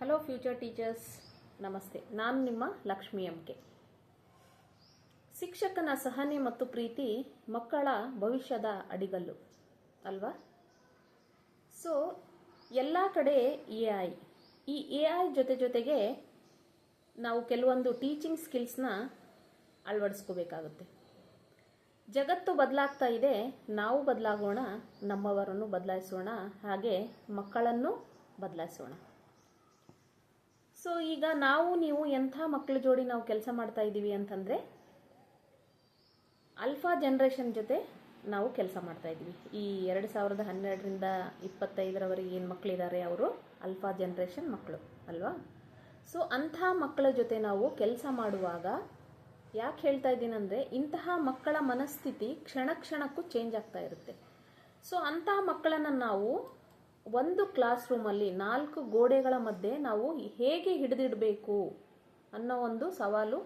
Hello future teachers, ನಮಸ್ತೆ. ನಾನು ನಿಮ್ಮ ಲಕ್ಷ್ಮಿ ಎಂ.ಕೆ. ಶಿಕ್ಷಕನ ಸಹನೆ ಮತ್ತು ಪ್ರೀತಿ ಮಕ್ಕಳ ಭವಿಷ್ಯದ ಅಡಿಗಲ್ಲು ಅಲ್ವಾ? ಸೊ ಎಲ್ಲ ಕಡೆ AI, ಈ AI ಜೊತೆಗೆ ನಾವು ಕೆಲವೊಂದು ಟೀಚಿಂಗ್ ಸ್ಕಿಲ್ಸ್ನ ಅಳವಡಿಸ್ಕೋಬೇಕಾಗುತ್ತೆ. ಜಗತ್ತು ಬದಲಾಗ್ತಾ ಇದೆ, ನಾವು ಬದಲಾಗೋಣ, ನಮ್ಮವರನ್ನು ಬದಲಾಯಿಸೋಣ, ಹಾಗೆ ಮಕ್ಕಳನ್ನು ಬದಲಾಯಿಸೋಣ. ಸೊ ಈಗ ನೀವು ಎಂಥ ಮಕ್ಕಳ ಜೋಡಿ ನಾವು ಕೆಲಸ ಮಾಡ್ತಾ ಇದ್ದೀವಿ ಅಂತಂದರೆ, ಆಲ್ಫಾ ಜನ್ರೇಷನ್ ಜೊತೆ ನಾವು ಕೆಲಸ ಮಾಡ್ತಾ ಇದ್ದೀವಿ. ಈ 2012ರಿಂದ 25ರವರೆಗೆ ಏನು ಮಕ್ಕಳಿದ್ದಾರೆ ಅವರು ಆಲ್ಫಾ ಜನ್ರೇಷನ್ ಮಕ್ಕಳು ಅಲ್ವಾ? ಸೊ ಅಂಥ ಮಕ್ಕಳ ಜೊತೆ ನಾವು ಕೆಲಸ ಮಾಡುವಾಗ ಯಾಕೆ ಹೇಳ್ತಾ ಇದ್ದೀನಂದರೆ, ಇಂತಹ ಮಕ್ಕಳ ಮನಸ್ಥಿತಿ ಕ್ಷಣ ಕ್ಷಣಕ್ಕೂ ಚೇಂಜ್ ಆಗ್ತಾ ಇರುತ್ತೆ. ಸೊ ಅಂಥ ಮಕ್ಕಳನ್ನು ನಾವು ಒಂದು ಕ್ಲಾಸ್ ರೂಮಲ್ಲಿ 4 ಗೋಡೆಗಳ ಮಧ್ಯೆ ನಾವು ಹೇಗೆ ಹಿಡಿದಿಡಬೇಕು ಅನ್ನೋ ಒಂದು ಸವಾಲು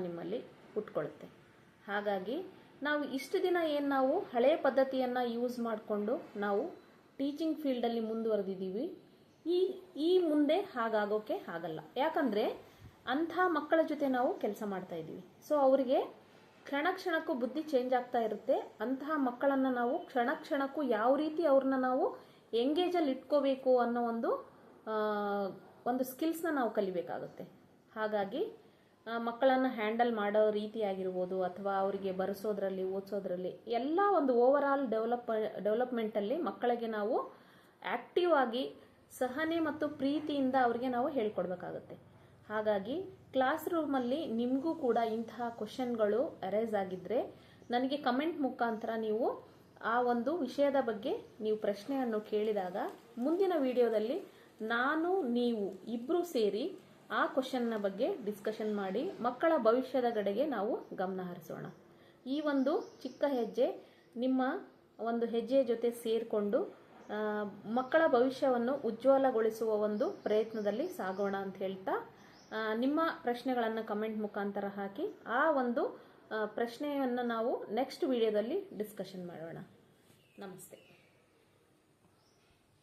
ನಿಮ್ಮಲ್ಲಿ ಹುಟ್ಕೊಳ್ಳುತ್ತೆ. ಹಾಗಾಗಿ ನಾವು ಇಷ್ಟು ದಿನ ನಾವು ಹಳೆಯ ಪದ್ಧತಿಯನ್ನು ಯೂಸ್ ಮಾಡಿಕೊಂಡು ನಾವು ಟೀಚಿಂಗ್ ಫೀಲ್ಡಲ್ಲಿ ಮುಂದುವರೆದಿದ್ದೀವಿ. ಈ ಮುಂದೆ ಹಾಗಾಗೋಕೆ ಆಗಲ್ಲ. ಯಾಕಂದರೆ ಅಂಥ ಮಕ್ಕಳ ಜೊತೆ ನಾವು ಕೆಲಸ ಮಾಡ್ತಾ ಇದ್ದೀವಿ. ಸೊ ಅವರಿಗೆ ಕ್ಷಣ ಕ್ಷಣಕ್ಕೂ ಬುದ್ಧಿ ಚೇಂಜ್ ಆಗ್ತಾ ಇರುತ್ತೆ. ಅಂತಹ ಮಕ್ಕಳನ್ನು ನಾವು ಕ್ಷಣ ಕ್ಷಣಕ್ಕೂ ಯಾವ ರೀತಿ ಅವ್ರನ್ನ ನಾವು ಎಂಗೇಜಲ್ಲಿ ಇಟ್ಕೋಬೇಕು ಅನ್ನೋ ಒಂದು ಸ್ಕಿಲ್ಸ್ನ ನಾವು ಕಲಿಬೇಕಾಗುತ್ತೆ. ಹಾಗಾಗಿ ಮಕ್ಕಳನ್ನು ಹ್ಯಾಂಡಲ್ ಮಾಡೋ ರೀತಿ ಆಗಿರ್ಬೋದು, ಅಥವಾ ಅವರಿಗೆ ಬರೆಸೋದ್ರಲ್ಲಿ, ಓದಿಸೋದ್ರಲ್ಲಿ ಎಲ್ಲ ಒಂದು ಓವರ್ ಆಲ್ ಡೆವಲಪ್ಮೆಂಟಲ್ಲಿ ಮಕ್ಕಳಿಗೆ ನಾವು ಆ್ಯಕ್ಟಿವ್ ಆಗಿ ಸಹನೆ ಮತ್ತು ಪ್ರೀತಿಯಿಂದ ಅವರಿಗೆ ನಾವು ಹೇಳ್ಕೊಡ್ಬೇಕಾಗುತ್ತೆ. ಹಾಗಾಗಿ ಕ್ಲಾಸ್ ರೂಮಲ್ಲಿ ನಿಮಗೂ ಕೂಡ ಇಂತಹ ಕ್ವಶನ್ಗಳು ಅರೈಸ್ ಆಗಿದ್ದರೆ ನನಗೆ ಕಮೆಂಟ್ ಮುಖಾಂತರ ನೀವು ಆ ಒಂದು ವಿಷಯದ ಬಗ್ಗೆ ನೀವು ಪ್ರಶ್ನೆಯನ್ನು ಕೇಳಿದಾಗ ಮುಂದಿನ ವಿಡಿಯೋದಲ್ಲಿ ನೀವು ಇಬ್ಬರು ಸೇರಿ ಆ ಕ್ವಶನ್ನ ಬಗ್ಗೆ ಡಿಸ್ಕಷನ್ ಮಾಡಿ ಮಕ್ಕಳ ಭವಿಷ್ಯದ ಕಡೆಗೆ ನಾವು ಗಮನ ಹರಿಸೋಣ. ಈ ಒಂದು ಚಿಕ್ಕ ಹೆಜ್ಜೆ ನಿಮ್ಮ ಒಂದು ಹೆಜ್ಜೆಯ ಜೊತೆ ಸೇರಿಕೊಂಡು ಮಕ್ಕಳ ಭವಿಷ್ಯವನ್ನು ಉಜ್ವಲಗೊಳಿಸುವ ಒಂದು ಪ್ರಯತ್ನದಲ್ಲಿ ಸಾಗೋಣ ಅಂತ ಹೇಳ್ತಾ, ನಿಮ್ಮ ಪ್ರಶ್ನೆಗಳನ್ನು ಕಮೆಂಟ್ ಮುಖಾಂತರ ಹಾಕಿ ಆ ಒಂದು ಪ್ರಶ್ನೆಯನ್ನು ನಾವು ನೆಕ್ಸ್ಟ್ ವಿಡಿಯೋದಲ್ಲಿ ಡಿಸ್ಕಷನ್ ಮಾಡೋಣ. ನಮಸ್ತೆ.